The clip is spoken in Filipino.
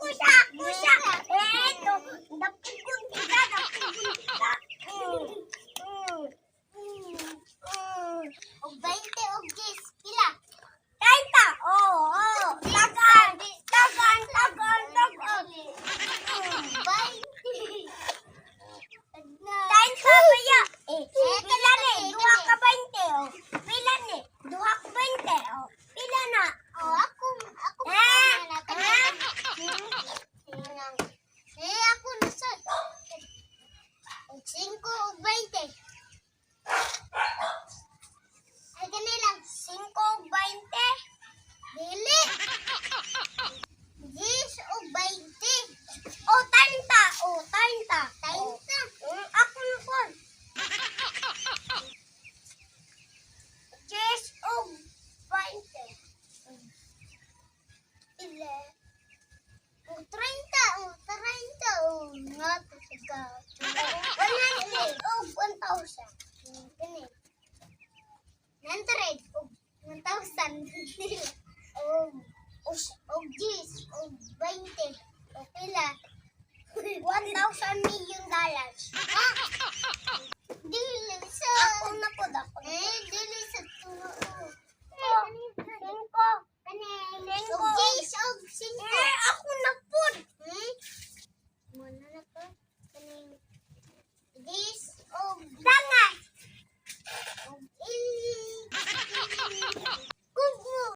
Kusa. Eto, napugod kita. O 20 o 10, pila? 30. Oo. Tagaan. 20. 30 kaya. Pila ni? Duha ka 20. Oh. Pila ni? Duha ka 20. Oh. Pila na? Oh, ako na. Ako nasa. 5 o 20. Ay, lang. 5 o 20. Dili. 10 o 20. O, 30. O, 30. 30. Ako na po. 10 o 20. Ile. O, 30. O, 30. O, nga to siya. 100. O, 1,000. Ganit. 100. O, 1,000.